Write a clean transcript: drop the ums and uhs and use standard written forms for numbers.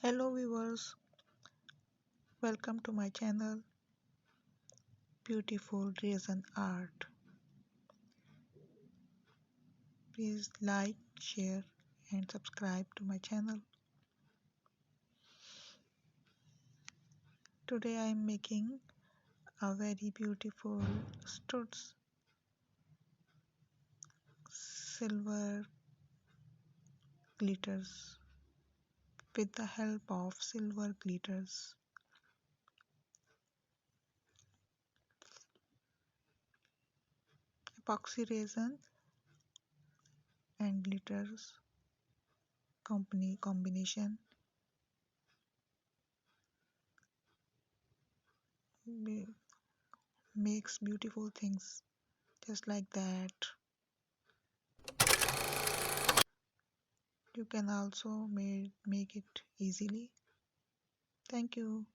Hello viewers, welcome to my channel Beautiful Resin Art. Please like, share and subscribe to my channel. Today I am making a very beautiful studs silver glitters with the help of silver glitters. Epoxy resin and glitters combination makes beautiful things just like that. You can also make it easily. Thank you.